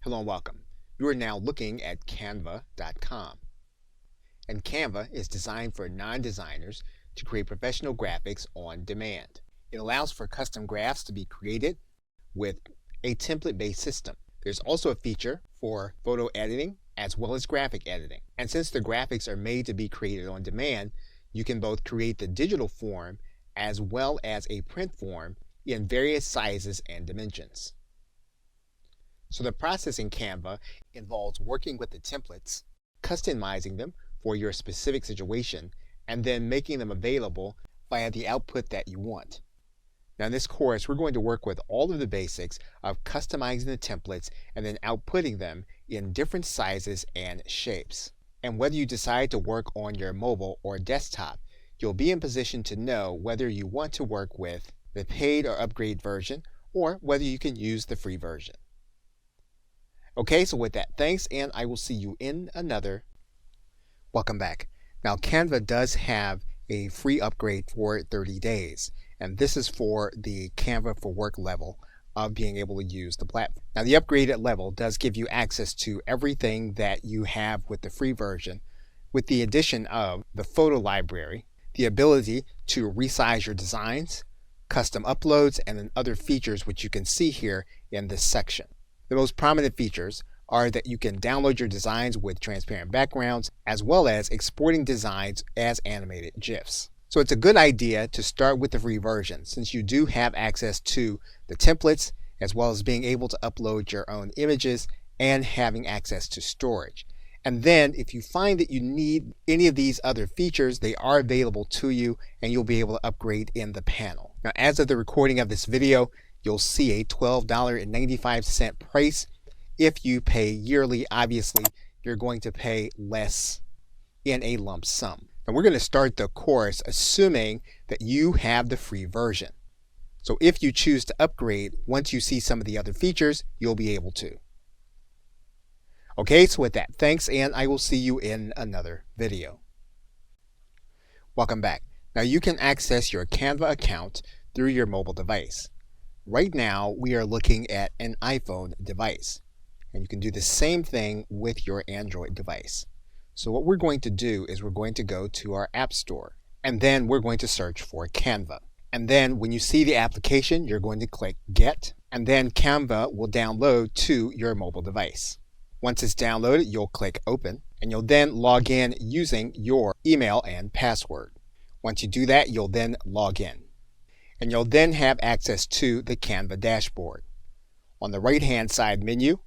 Hello and welcome. You are now looking at Canva.com. And Canva is designed for non-designers to create professional graphics on demand. It allows for custom graphs to be created with a template-based system. There's also a feature for photo editing as well as graphic editing. And since the graphics are made to be created on demand, you can both create the digital form as well as a print form in various sizes and dimensions. So the process in Canva involves working with the templates, customizing them for your specific situation, and then making them available via the output that you want. Now in this course, we're going to work with all of the basics of customizing the templates and then outputting them in different sizes and shapes. And whether you decide to work on your mobile or desktop, you'll be in position to know whether you want to work with the paid or upgrade version or whether you can use the free version. Okay, so with that, thanks, and I will see you in another. Welcome back. Now, Canva does have a free upgrade for 30 days, and this is for the Canva for Work level of being able to use the platform. Now, the upgraded level does give you access to everything that you have with the free version, with the addition of the photo library, the ability to resize your designs, custom uploads, and then other features which you can see here in this section. The most prominent features are that you can download your designs with transparent backgrounds, as well as exporting designs as animated GIFs. So it's a good idea to start with the free version since you do have access to the templates, as well as being able to upload your own images and having access to storage. And then if you find that you need any of these other features, they are available to you and you'll be able to upgrade in the panel. Now, as of the recording of this video, you'll see a $12.95 price. If you pay yearly, obviously, you're going to pay less in a lump sum. And we're going to start the course assuming that you have the free version. So if you choose to upgrade, once you see some of the other features, you'll be able to. Okay, so with that, thanks, and I will see you in another video. Welcome back. Now you can access your Canva account through your mobile device. Right now, we are looking at an iPhone device, and you can do the same thing with your Android device. So what we're going to do is we're going to go to our App Store, and then we're going to search for Canva. And then when you see the application, you're going to click Get, and then Canva will download to your mobile device. Once it's downloaded, you'll click Open, and you'll then log in using your email and password. Once you do that, you'll then log in. And you'll then have access to the Canva dashboard. On the right-hand side menu,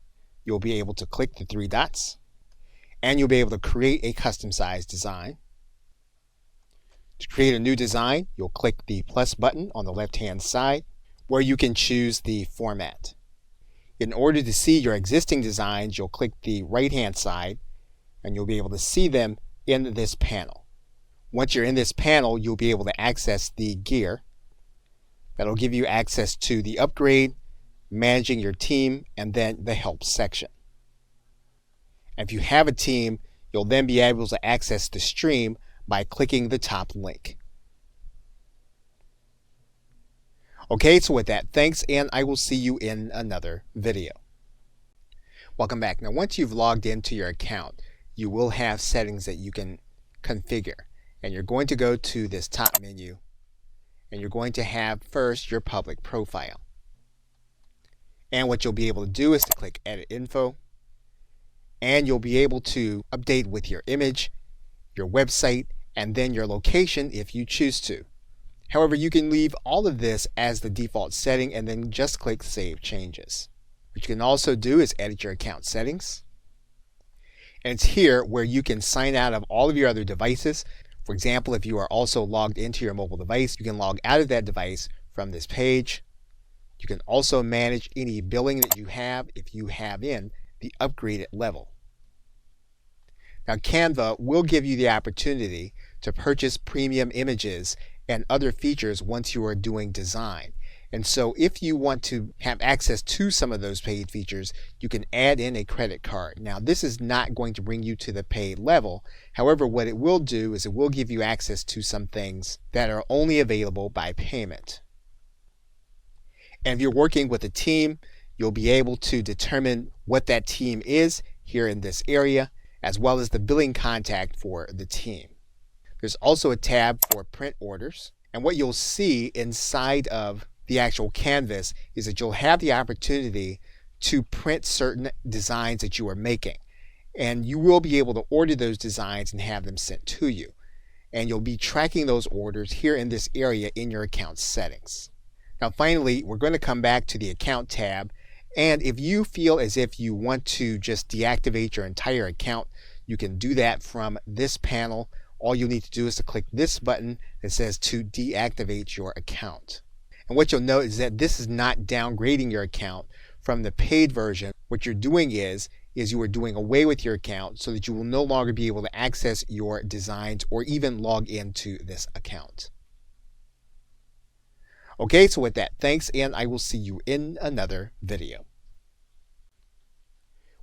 you'll be able to click the three dots, and you'll be able to create a custom-sized design. To create a new design, you'll click the plus button on the left-hand side, where you can choose the format. In order to see your existing designs, you'll click the right-hand side, and you'll be able to see them in this panel. Once you're in this panel, you'll be able to access the gear. That'll give you access to the upgrade, managing your team, and then the help section. And if you have a team, you'll then be able to access the stream by clicking the top link. Okay, so with that, thanks, and I will see you in another video. Welcome back. Now, once you've logged into your account, you will have settings that you can configure. And you're going to go to this top menu, and you're going to have first your public profile. And what you'll be able to do is to click Edit Info, and you'll be able to update with your image, your website, and then your location if you choose to. However, you can leave all of this as the default setting and then just click Save Changes. What you can also do is edit your account settings. And it's here where you can sign out of all of your other devices. For example, if you are also logged into your mobile device, you can log out of that device from this page. You can also manage any billing that you have if you have in the upgraded level. Now, Canva will give you the opportunity to purchase premium images and other features once you are doing design. And so if you want to have access to some of those paid features, you can add in a credit card. Now, this is not going to bring you to the paid level. However, what it will do is it will give you access to some things that are only available by payment. And if you're working with a team, you'll be able to determine what that team is here in this area, as well as the billing contact for the team. There's also a tab for print orders. And what you'll see inside of the actual canvas is that you'll have the opportunity to print certain designs that you are making. And you will be able to order those designs and have them sent to you. And you'll be tracking those orders here in this area in your account settings. Now finally, we're going to come back to the account tab, and if you feel as if you want to just deactivate your entire account, you can do that from this panel. All you need to do is to click this button that says to deactivate your account. And what you'll note is that this is not downgrading your account from the paid version. What you're doing is you are doing away with your account so that you will no longer be able to access your designs or even log into this account. Okay, so with that, thanks, and I will see you in another video.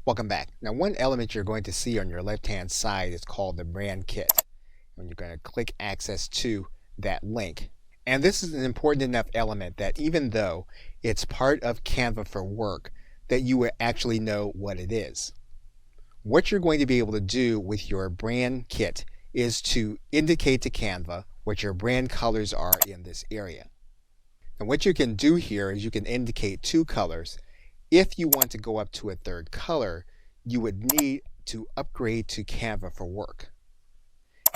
Welcome back. Now, one element you're going to see on your left-hand side is called the brand kit. And you're going to click access to that link. And this is an important enough element that even though it's part of Canva for Work, that you will actually know what it is. What you're going to be able to do with your brand kit is to indicate to Canva what your brand colors are in this area. And what you can do here is you can indicate 2 colors. If you want to go up to a 3rd color, you would need to upgrade to Canva for Work.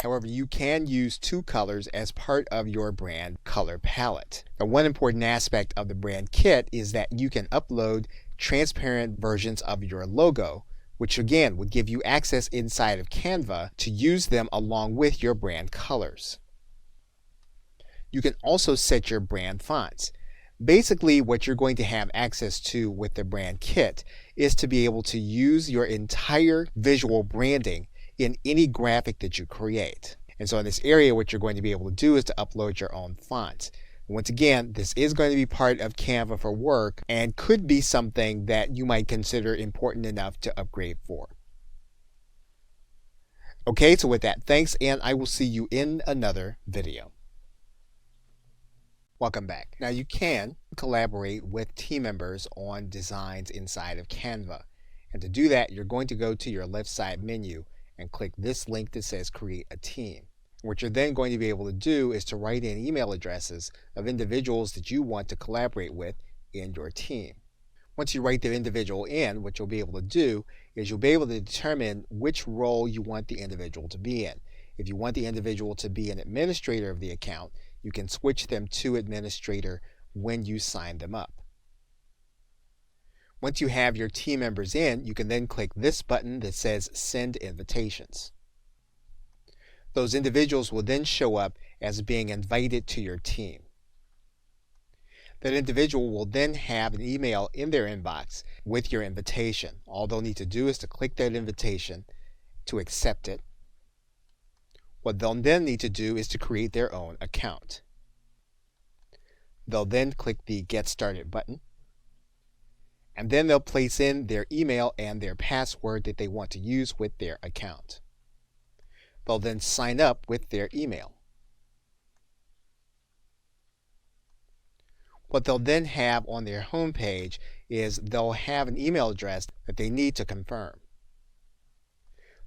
However, you can use 2 colors as part of your brand color palette. Now, one important aspect of the brand kit is that you can upload transparent versions of your logo, which again would give you access inside of Canva to use them along with your brand colors. You can also set your brand fonts. Basically, what you're going to have access to with the brand kit is to be able to use your entire visual branding in any graphic that you create. And so in this area, what you're going to be able to do is to upload your own fonts. Once again, this is going to be part of Canva for Work and could be something that you might consider important enough to upgrade for. Okay, so with that, thanks, and I will see you in another video. Welcome back. Now you can collaborate with team members on designs inside of Canva. And to do that, you're going to go to your left side menu and click this link that says create a team. What you're then going to be able to do is to write in email addresses of individuals that you want to collaborate with in your team. Once you write the individual in, what you'll be able to do is you'll be able to determine which role you want the individual to be in. If you want the individual to be an administrator of the account, you can switch them to administrator when you sign them up. Once you have your team members in, you can then click this button that says Send Invitations. Those individuals will then show up as being invited to your team. That individual will then have an email in their inbox with your invitation. All they'll need to do is to click that invitation to accept it. What they'll then need to do is to create their own account. They'll then click the Get Started button, and then they'll place in their email and their password that they want to use with their account. They'll then sign up with their email. What they'll then have on their home page is they'll have an email address that they need to confirm.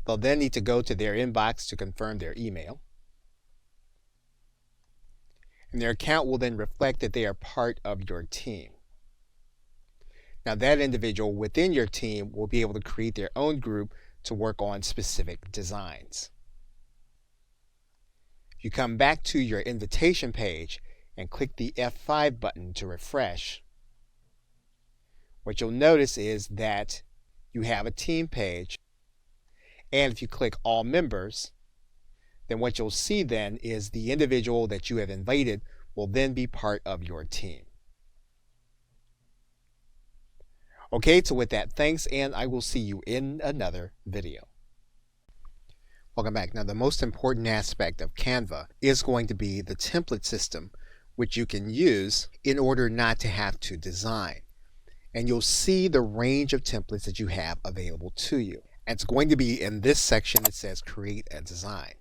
They'll then need to go to their inbox to confirm their email. And their account will then reflect that they are part of your team. Now that individual within your team will be able to create their own group to work on specific designs. If you come back to your invitation page and click the F5 button to refresh, what you'll notice is that you have a team page. And if you click All Members, then what you'll see then is the individual that you have invited will then be part of your team. Okay, so with that, thanks, and I will see you in another video. Welcome back. Now, the most important aspect of Canva is going to be the template system, which you can use in order not to have to design. And you'll see the range of templates that you have available to you. And it's going to be in this section that says Create a Design.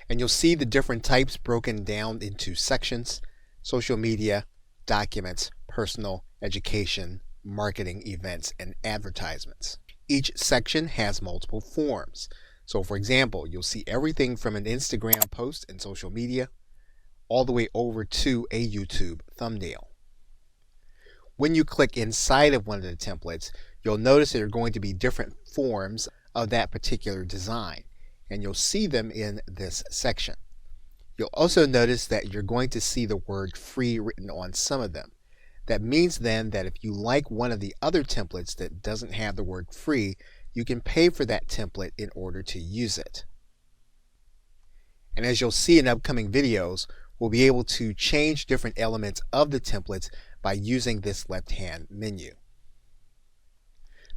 And you'll see the different types broken down into sections: social media, documents, personal, education, marketing events, and advertisements. Each section has multiple forms. So for example, you'll see everything from an Instagram post and social media all the way over to a YouTube thumbnail. When you click inside of one of the templates, you'll notice there are going to be different forms of that particular design, and you'll see them in this section. You'll also notice that you're going to see the word free written on some of them. That means then that if you like one of the other templates that doesn't have the word free, you can pay for that template in order to use it. And as you'll see in upcoming videos, we'll be able to change different elements of the templates by using this left-hand menu.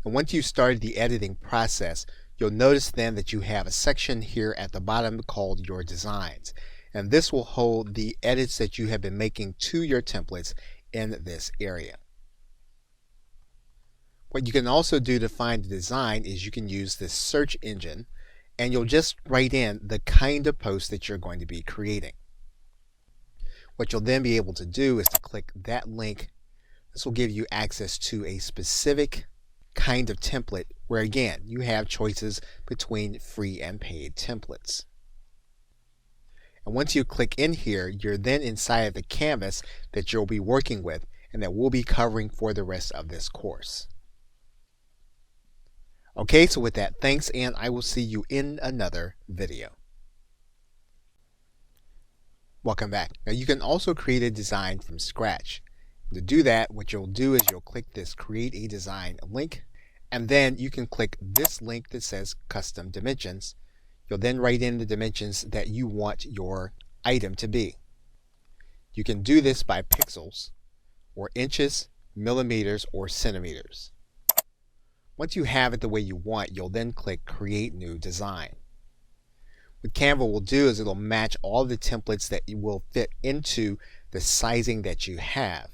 And once you've started the editing process, you'll notice then that you have a section here at the bottom called Your Designs. And this will hold the edits that you have been making to your templates in this area. What you can also do to find the design is you can use this search engine, and you'll just write in the kind of post that you're going to be creating. What you'll then be able to do is to click that link. This will give you access to a specific kind of template where, again, you have choices between free and paid templates. And once you click in here, you're then inside of the canvas that you'll be working with and that we'll be covering for the rest of this course. Okay, so with that, thanks, and I will see you in another video. Welcome back. Now you can also create a design from scratch. To do that, what you'll do is you'll click this Create a Design link, and then you can click this link that says Custom Dimensions. You'll then write in the dimensions that you want your item to be. You can do this by pixels, or inches, millimeters, or centimeters. Once you have it the way you want, you'll then click Create New Design. What Canva will do is it'll match all the templates that will fit into the sizing that you have.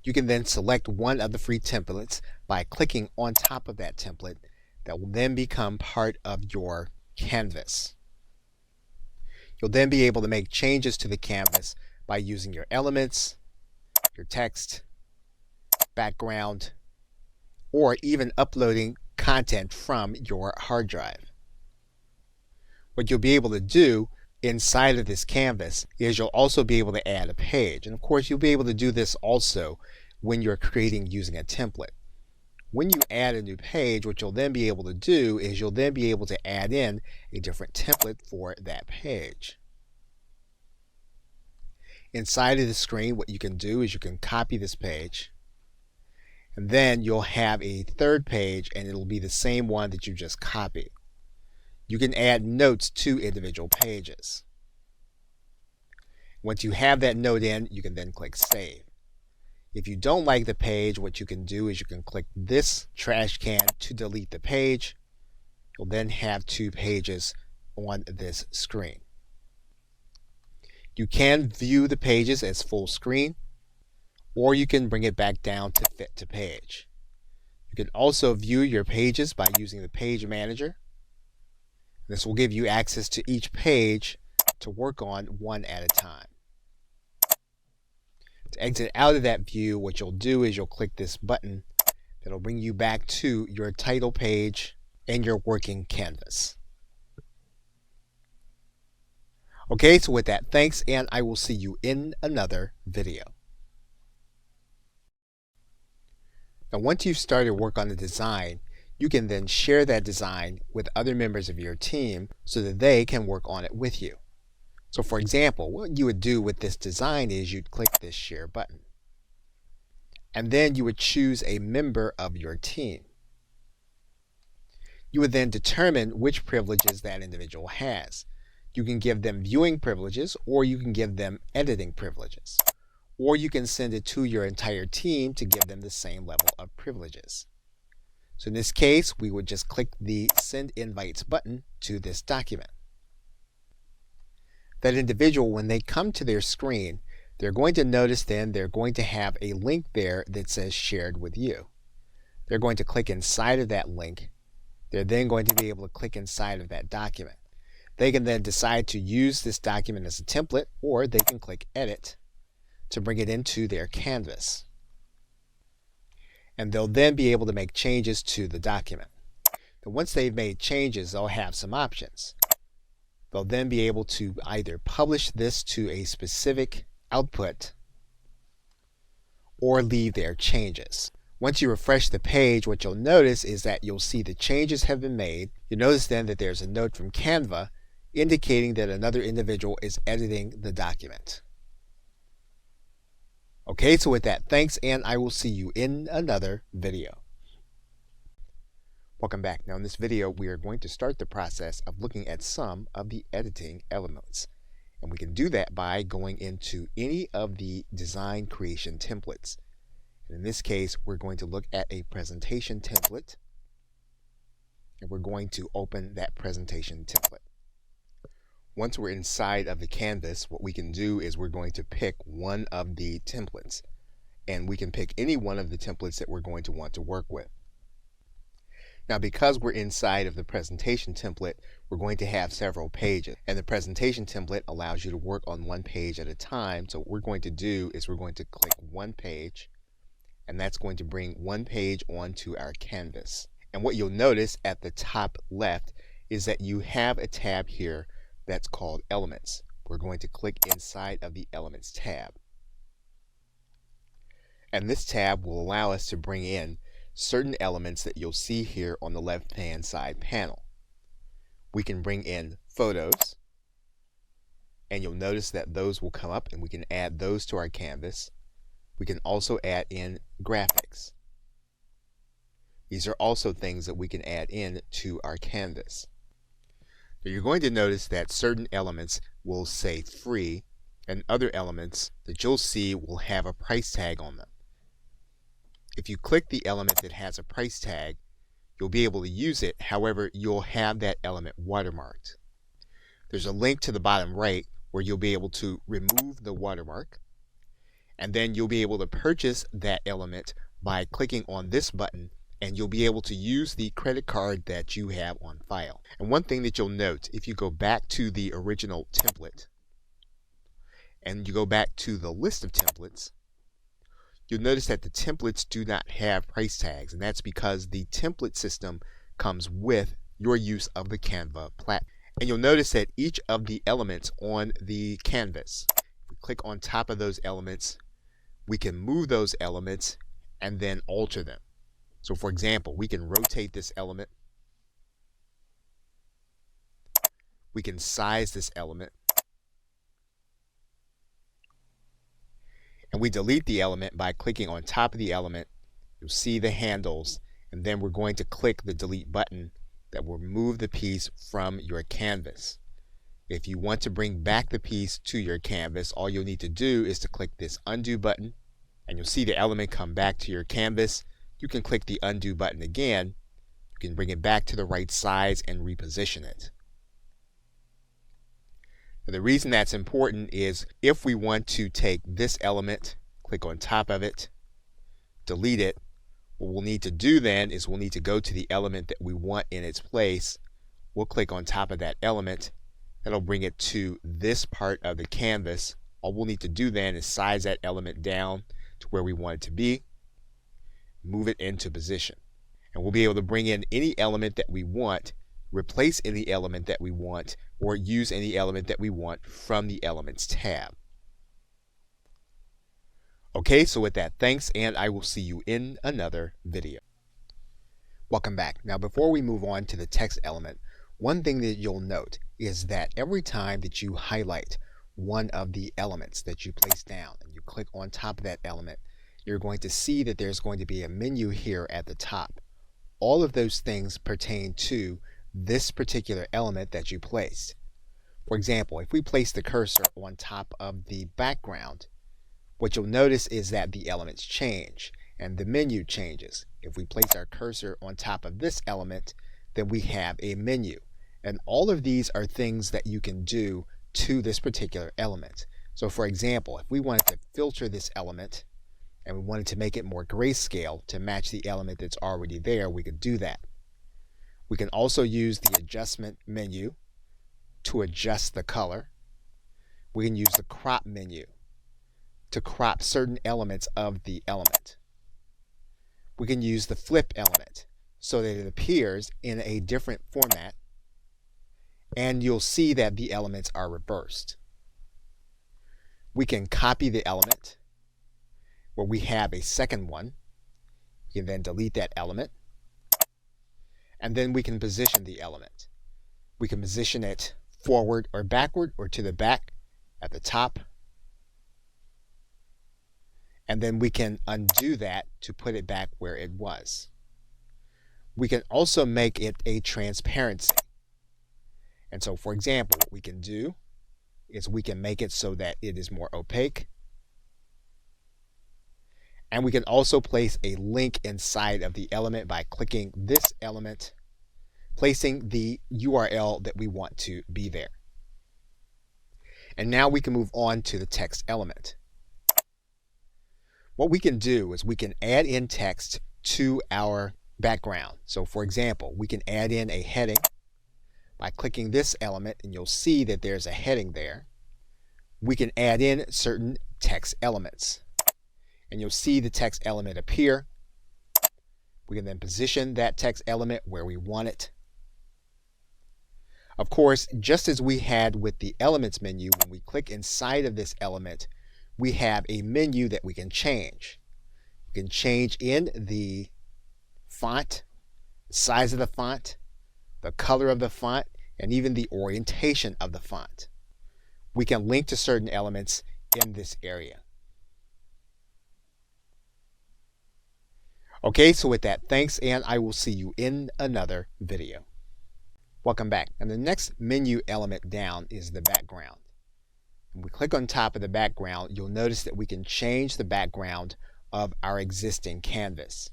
You can then select one of the free templates by clicking on top of that template that will then become part of your canvas. You'll then be able to make changes to the canvas by using your elements, your text, background, or even uploading content from your hard drive. What you'll be able to do inside of this canvas is you'll also be able to add a page. And of course, you'll be able to do this also when you're creating using a template. When you add a new page, what you'll then be able to do is you'll then be able to add in a different template for that page. Inside of the screen, what you can do is you can copy this page, and then you'll have a third page, and it'll be the same one that you just copied. You can add notes to individual pages. Once you have that note in, you can then click Save. If you don't like the page, what you can do is you can click this trash can to delete the page. You'll then have two pages on this screen. You can view the pages as full screen, or you can bring it back down to fit to page. You can also view your pages by using the Page Manager. This will give you access to each page to work on one at a time. To exit out of that view, what you'll do is you'll click this button that'll bring you back to your title page and your working canvas. Okay, so with that, thanks, and I will see you in another video. Now, once you've started work on the design, you can then share that design with other members of your team so that they can work on it with you. So for example, what you would do with this design is you'd click this share button. And then you would choose a member of your team. You would then determine which privileges that individual has. You can give them viewing privileges, or you can give them editing privileges. Or you can send it to your entire team to give them the same level of privileges. So in this case, we would just click the Send Invites button to this document. That individual, when they come to their screen, they're going to notice then they're going to have a link there that says Shared with You. They're going to click inside of that link. They're then going to be able to click inside of that document. They can then decide to use this document as a template, or they can click Edit to bring it into their canvas. and they'll then be able to make changes to the document. Then once they've made changes, they'll have some options. They'll then be able to either publish this to a specific output or leave their changes. Once you refresh the page, what you'll notice is that you'll see the changes have been made. You'll notice then that there's a note from Canva indicating that another individual is editing the document. Okay, so with that, thanks, and I will see you in another video. Welcome back. Now in this video, we are going to start the process of looking at some of the editing elements. And we can do that by going into any of the design creation templates. And in this case, we're going to look at a presentation template. And we're going to open that presentation template. Once we're inside of the canvas, what we can do is we're going to pick one of the templates. And we can pick any one of the templates that we're going to want to work with. Now, because we're inside of the presentation template, we're going to have several pages. And the presentation template allows you to work on one page at a time. So what we're going to do is we're going to click one page, and that's going to bring one page onto our canvas. And what you'll notice at the top left is that you have a tab here that's called Elements. We're going to click inside of the Elements tab. And this tab will allow us to bring in certain elements that you'll see here on the left-hand side panel. We can bring in photos, and you'll notice that those will come up and we can add those to our canvas. We can also add in graphics. These are also things that we can add in to our canvas. Now you're going to notice that certain elements will say free, and other elements that you'll see will have a price tag on them. If you click the element that has a price tag, you'll be able to use it. However, you'll have that element watermarked. There's a link to the bottom right where you'll be able to remove the watermark, and then you'll be able to purchase that element by clicking on this button, and you'll be able to use the credit card that you have on file. And one thing that you'll note, if you go back to the original template and you go back to the list of templates, you'll notice that the templates do not have price tags, and that's because the template system comes with your use of the Canva platform. And you'll notice that each of the elements on the canvas, if we click on top of those elements, we can move those elements and then alter them. So for example, we can rotate this element, we can size this element, and we delete the element by clicking on top of the element. You'll see the handles, and then we're going to click the delete button that will remove the piece from your canvas. If you want to bring back the piece to your canvas, all you'll need to do is to click this undo button, and you'll see the element come back to your canvas. You can click the undo button again. You can bring it back to the right size and reposition it. The reason that's important is if we want to take this element, click on top of it, delete it, what we'll need to do then is we'll need to go to the element that we want in its place. We'll click on top of that element. That'll bring it to this part of the canvas. All we'll need to do then is size that element down to where we want it to be, move it into position. And we'll be able to bring in any element that we want, replace any element that we want, or use any element that we want from the Elements tab. Okay, so with that, thanks, and I will see you in another video. Welcome back. Now before we move on to the text element, one thing that you'll note is that every time that you highlight one of the elements that you place down and you click on top of that element, you're going to see that there's going to be a menu here at the top. All of those things pertain to this particular element that you placed. For example, if we place the cursor on top of the background, what you'll notice is that the elements change and the menu changes. If we place our cursor on top of this element, then we have a menu. And all of these are things that you can do to this particular element. So for example, if we wanted to filter this element and we wanted to make it more grayscale to match the element that's already there, we could do that. We can also use the adjustment menu to adjust the color. We can use the crop menu to crop certain elements of the element. we can use the flip element so that it appears in a different format, and you'll see that the elements are reversed. We can copy the element where we have a second one. We can then delete that element, and then we can position the element. We can position it forward or backward or to the back, at the top, and then we can undo that to put it back where it was. We can also make it a transparency. And so, for example, what we can do is we can make it so that it is more opaque. And we can also place a link inside of the element by clicking this element, placing the URL that we want to be there. And now we can move on to the text element. What we can do is we can add in text to our background. So for example, we can add in a heading by clicking this element, and you'll see that there's a heading there. We can add in certain text elements, and you'll see the text element appear. We can then position that text element where we want it. Of course, just as we had with the Elements menu, when we click inside of this element, we have a menu that we can change. We can change in the font, size of the font, the color of the font, and even the orientation of the font. We can link to certain elements in this area. Okay, so with that, thanks, and I will see you in another video. Welcome back. And the next menu element down is the background. When we click on top of the background, you'll notice that we can change the background of our existing canvas.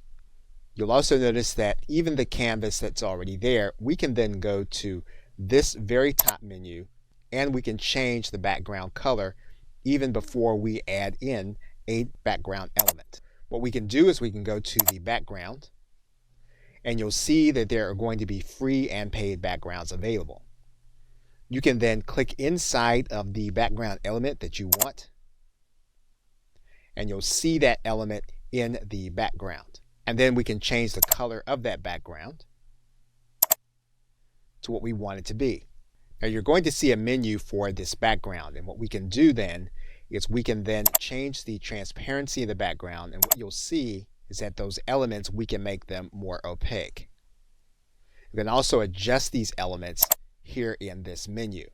You'll also notice that even the canvas that's already there, we can then go to this very top menu and we can change the background color even before we add in a background element. What we can do is we can go to the background, and you'll see that there are going to be free and paid backgrounds available. You can then click inside of the background element that you want, and you'll see that element in the background. And then we can change the color of that background to what we want it to be. Now you're going to see a menu for this background, and what we can do then is we can then change the transparency of the background, and what you'll see is that those elements, we can make them more opaque. You can also adjust these elements here in this menu.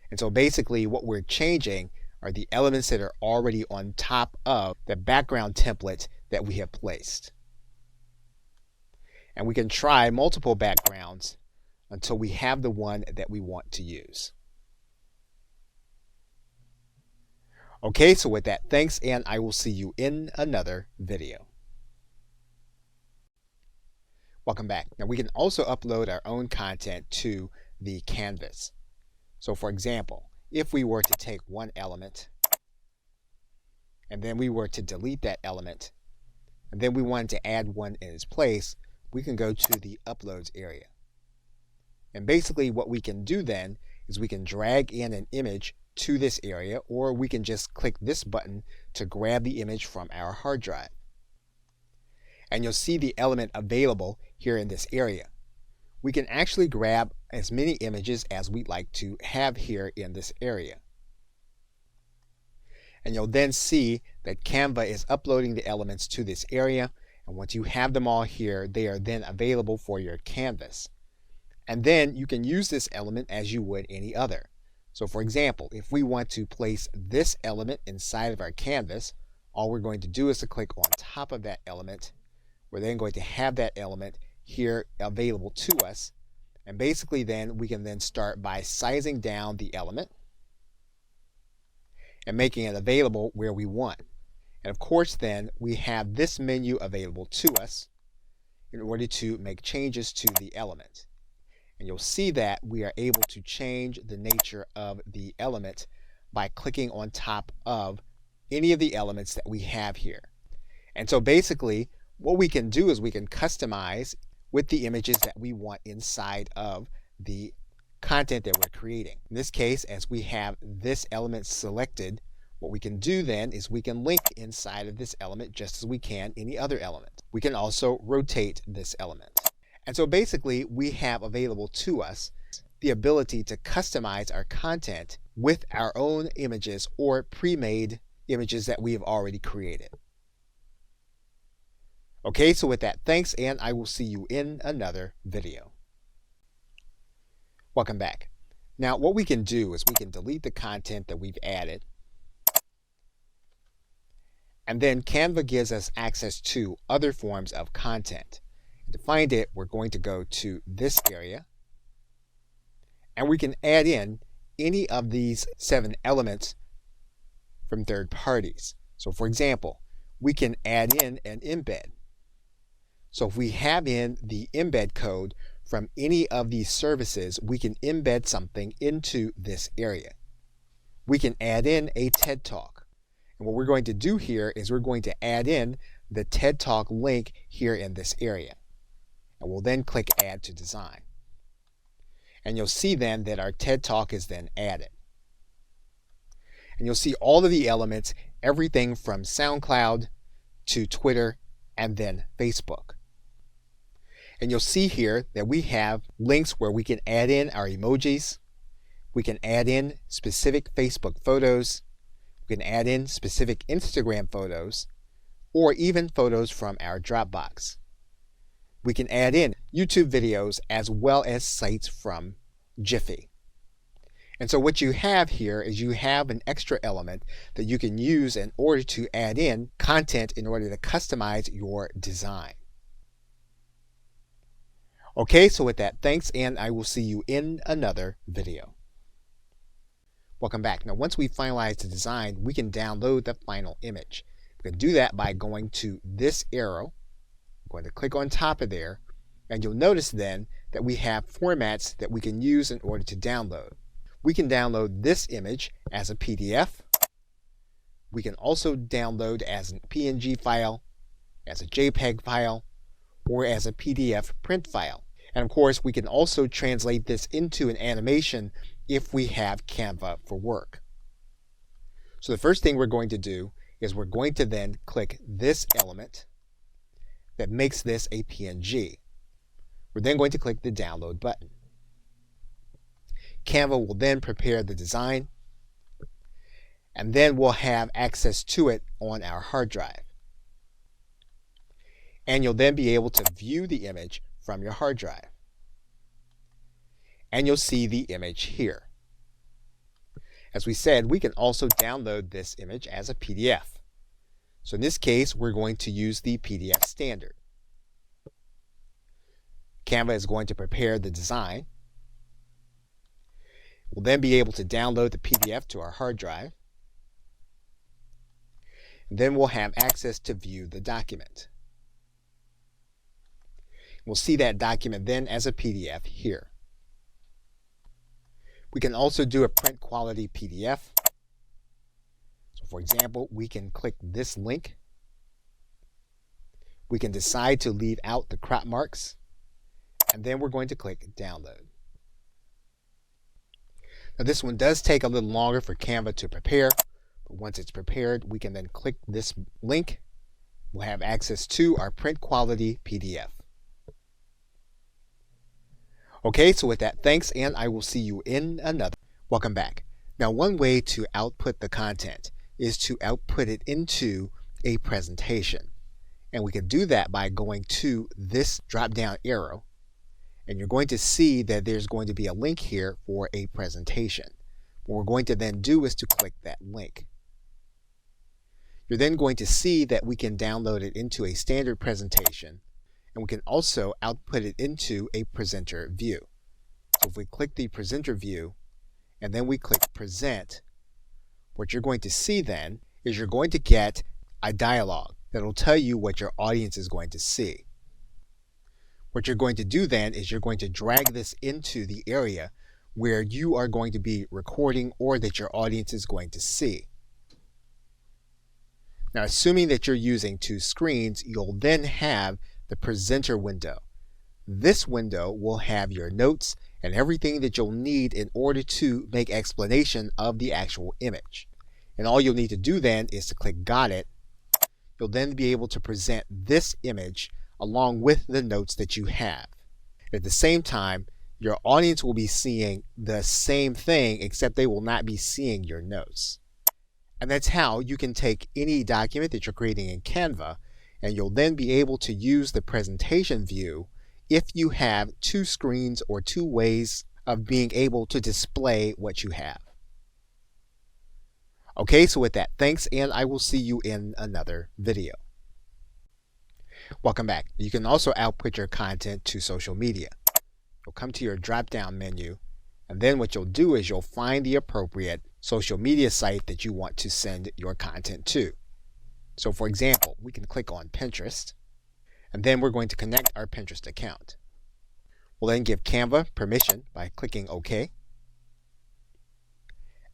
And so basically what we're changing are the elements that are already on top of the background template that we have placed. And we can try multiple backgrounds until we have the one that we want to use. Okay, so with that, thanks, and I will see you in another video. Welcome back. Now we can also upload our own content to the canvas. So for example, if we were to take one element and then we were to delete that element and then we wanted to add one in its place, we can go to the uploads area. And basically what we can do then is we can drag in an image to this area, or we can just click this button to grab the image from our hard drive. And you'll see the element available here in this area. We can actually grab as many images as we'd like to have here in this area. And you'll then see that Canva is uploading the elements to this area, and once you have them all here, they are then available for your canvas. And then you can use this element as you would any other. So for example, if we want to place this element inside of our canvas, all we're going to do is to click on top of that element. We're then going to have that element here available to us. And basically then we can then start by sizing down the element and making it available where we want. And of course then we have this menu available to us in order to make changes to the element. And you'll see that we are able to change the nature of the element by clicking on top of any of the elements that we have here. And so basically what we can do is we can customize with the images that we want inside of the content that we're creating. In this case, as we have this element selected, what we can do then is we can link inside of this element just as we can any other element. We can also rotate this element. And so basically we have available to us the ability to customize our content with our own images or pre-made images that we have already created. Okay, so with that, thanks, and I will see you in another video. Welcome back. Now what we can do is we can delete the content that we've added, and then Canva gives us access to other forms of content. To find it, we're going to go to this area, and we can add in any of these 7 elements from third parties. So for example, we can add in an embed. So if we have in the embed code from any of these services, we can embed something into this area. We can add in a TED Talk. And what we're going to do here is we're going to add in the TED Talk link here in this area. And we'll then click Add to Design. And you'll see then that our TED Talk is then added. And you'll see all of the elements, everything from SoundCloud to Twitter and then Facebook. And you'll see here that we have links where we can add in our emojis, we can add in specific Facebook photos, we can add in specific Instagram photos, or even photos from our Dropbox. We can add in YouTube videos as well as sites from Jiffy. And so what you have here is you have an extra element that you can use in order to add in content in order to customize your design. Okay, so with that, thanks, and I will see you in another video. Welcome back. Now, once we finalize the design, we can download the final image. We can do that by going to this arrow. I'm going to click on top of there, and you'll notice then that we have formats that we can use in order to download. We can download this image as a PDF. We can also download as a PNG file, as a JPEG file, or as a PDF print file. And of course, we can also translate this into an animation if we have Canva for Work. So the first thing we're going to do is we're going to then click this element that makes this a PNG. We're then going to click the download button. Canva will then prepare the design, and then we'll have access to it on our hard drive. And you'll then be able to view the image from your hard drive. And you'll see the image here. As we said, we can also download this image as a PDF. So in this case, we're going to use the PDF standard. Canva is going to prepare the design. We'll then be able to download the PDF to our hard drive. And then we'll have access to view the document. We'll see that document then as a PDF here. We can also do a print quality PDF. So for example, we can click this link. We can decide to leave out the crop marks, and then we're going to click download. Now this one does take a little longer for Canva to prepare, but once it's prepared, we can then click this link. We'll have access to our print quality PDF. Okay, so with that, thanks, and I will see you in another. Welcome back. Now, one way to output the content is to output it into a presentation. And we can do that by going to this drop-down arrow, and you're going to see that there's going to be a link here for a presentation. What we're going to then do is to click that link. You're then going to see that we can download it into a standard presentation, and we can also output it into a presenter view. So if we click the presenter view and then we click present, what you're going to see then is you're going to get a dialog that will tell you what your audience is going to see. What you're going to do then is you're going to drag this into the area where you are going to be recording or that your audience is going to see. Now, assuming that you're using 2 screens, you'll then have the presenter window. This window will have your notes and everything that you'll need in order to make explanation of the actual image. And all you'll need to do then is to click Got It. You'll then be able to present this image along with the notes that you have. At the same time, your audience will be seeing the same thing, except they will not be seeing your notes. And that's how you can take any document that you're creating in Canva, and you'll then be able to use the presentation view if you have two screens or two ways of being able to display what you have. Okay, so with that, thanks, and I will see you in another video. Welcome back. You can also output your content to social media. You'll come to your drop-down menu, and then what you'll do is you'll find the appropriate social media site that you want to send your content to. So for example, we can click on Pinterest, and then we're going to connect our Pinterest account. We'll then give Canva permission by clicking OK.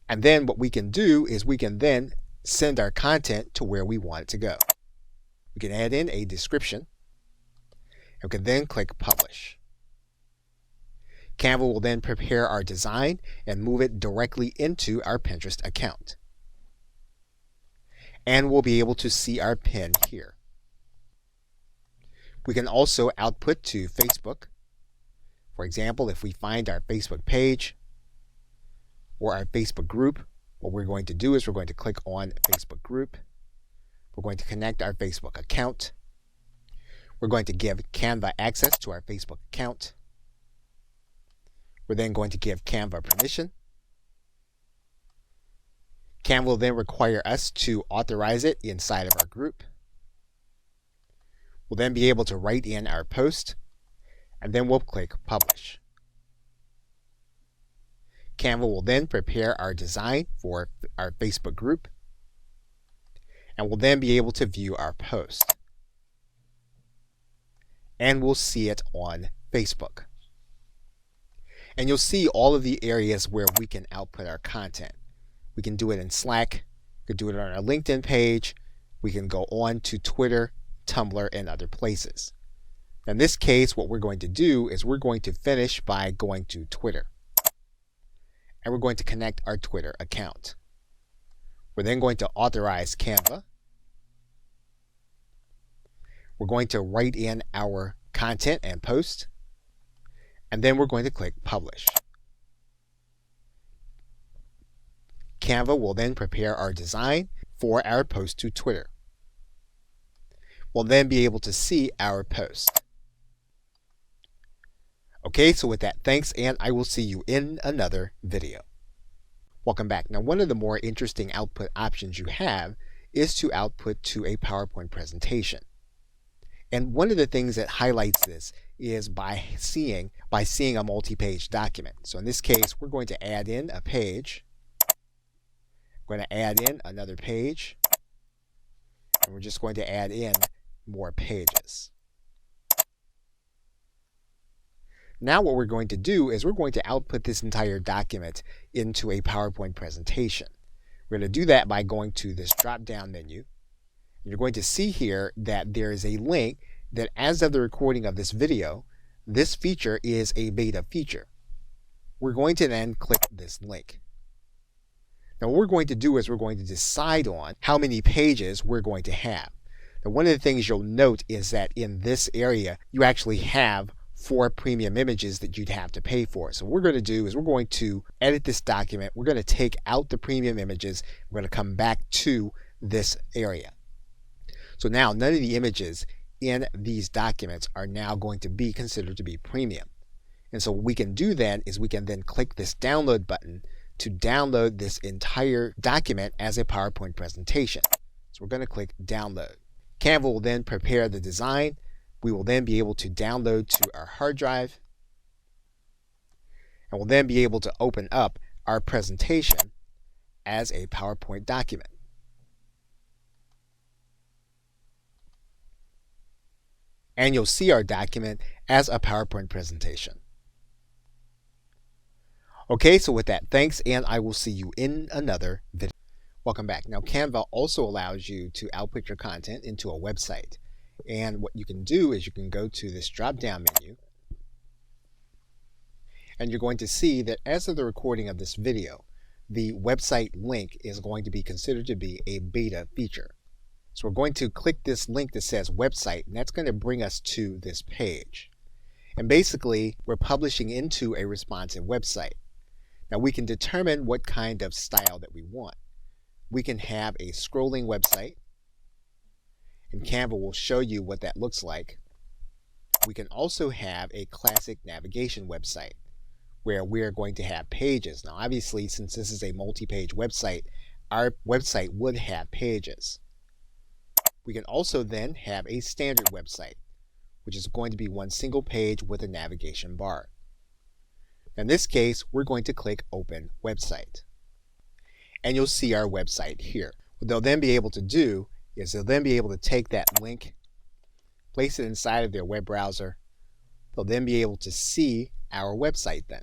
And then what we can do is we can then send our content to where we want it to go. We can add in a description, and we can then click Publish. Canva will then prepare our design and move it directly into our Pinterest account. And we'll be able to see our pin here. We can also output to Facebook. For example, if we find our Facebook page or our Facebook group, what we're going to do is we're going to click on Facebook group. We're going to connect our Facebook account. We're going to give Canva access to our Facebook account. We're then going to give Canva permission. Canva will then require us to authorize it inside of our group. We'll then be able to write in our post, and then we'll click Publish. Canva will then prepare our design for our Facebook group, and we'll then be able to view our post. And we'll see it on Facebook. And you'll see all of the areas where we can output our content. We can do it in Slack, we can do it on our LinkedIn page, we can go on to Twitter, Tumblr, and other places. In this case, what we're going to do is we're going to finish by going to Twitter. And we're going to connect our Twitter account. We're then going to authorize Canva. We're going to write in our content and post. And then we're going to click Publish. Canva will then prepare our design for our post to Twitter. We'll then be able to see our post. Okay, so with that, thanks, and I will see you in another video. Welcome back. Now, one of the more interesting output options you have is to output to a PowerPoint presentation. And one of the things that highlights this is by seeing a multi-page document. So in this case, we're going to add in a page. We're going to add in another page. And we're just going to add in more pages. Now what we're going to do is we're going to output this entire document into a PowerPoint presentation. We're going to do that by going to this drop-down menu. You're going to see here that there is a link that as of the recording of this video, this feature is a beta feature. We're going to then click this link. Now what we're going to do is we're going to decide on how many pages we're going to have. Now one of the things you'll note is that in this area, you actually have 4 premium images that you'd have to pay for. So what we're going to do is we're going to edit this document. We're going to take out the premium images. We're going to come back to this area. So now none of the images in these documents are now going to be considered to be premium. And so what we can do then is we can then click this download button to download this entire document as a PowerPoint presentation. So we're going to click download. Canva will then prepare the design. We will then be able to download to our hard drive. And we'll then be able to open up our presentation as a PowerPoint document. And you'll see our document as a PowerPoint presentation. Okay, so with that, thanks, and I will see you in another video. Welcome back. Now, Canva also allows you to output your content into a website. And what you can do is you can go to this drop-down menu, And you're going to see that as of the recording of this video, the website link is going to be considered to be a beta feature. So we're going to click this link that says website, and that's going to bring us to this page. And basically, we're publishing into a responsive website. Now we can determine what kind of style that we want. We can have a scrolling website, and Canva will show you what that looks like. We can also have a classic navigation website where we're going to have pages. Now obviously, since this is a multi-page website, our website would have pages. We can also then have a standard website, which is going to be one single page with a navigation bar. In this case, we're going to click Open Website. And you'll see our website here. What they'll then be able to do is they'll then be able to take that link, place it inside of their web browser. They'll then be able to see our website then.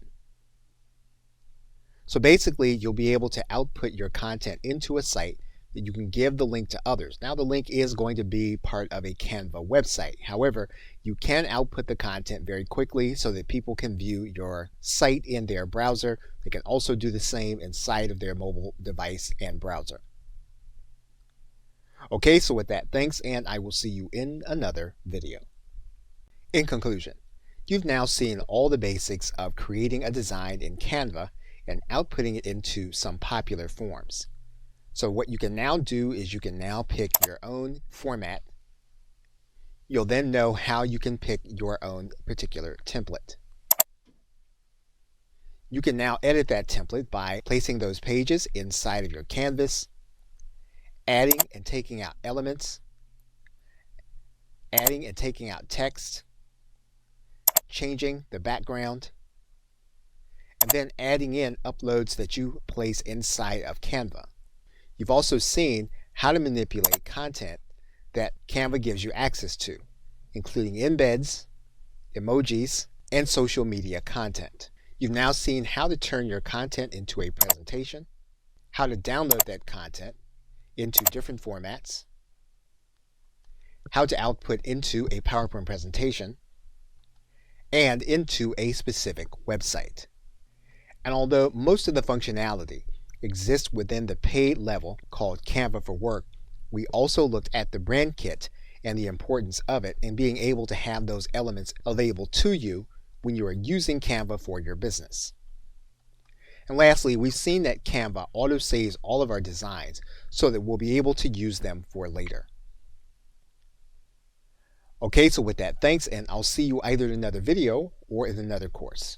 So basically, you'll be able to output your content into a site that you can give the link to others. Now the link is going to be part of a Canva website. However, you can output the content very quickly so that people can view your site in their browser. They can also do the same inside of their mobile device and browser. Okay, so with that, thanks, and I will see you in another video. In conclusion, you've now seen all the basics of creating a design in Canva and outputting it into some popular forms. So what you can now do is you can now pick your own format. You'll then know how you can pick your own particular template. You can now edit that template by placing those pages inside of your canvas, adding and taking out elements, adding and taking out text, changing the background, and then adding in uploads that you place inside of Canva. You've also seen how to manipulate content that Canva gives you access to, including embeds, emojis, and social media content. You've now seen how to turn your content into a presentation, how to download that content into different formats, how to output into a PowerPoint presentation, and into a specific website. And although most of the functionality exists within the paid level called Canva for Work, we also looked at the brand kit and the importance of it and being able to have those elements available to you when you are using Canva for your business. And lastly, we've seen that Canva auto-saves all of our designs so that we'll be able to use them for later. Okay, so with that, thanks, and I'll see you either in another video or in another course.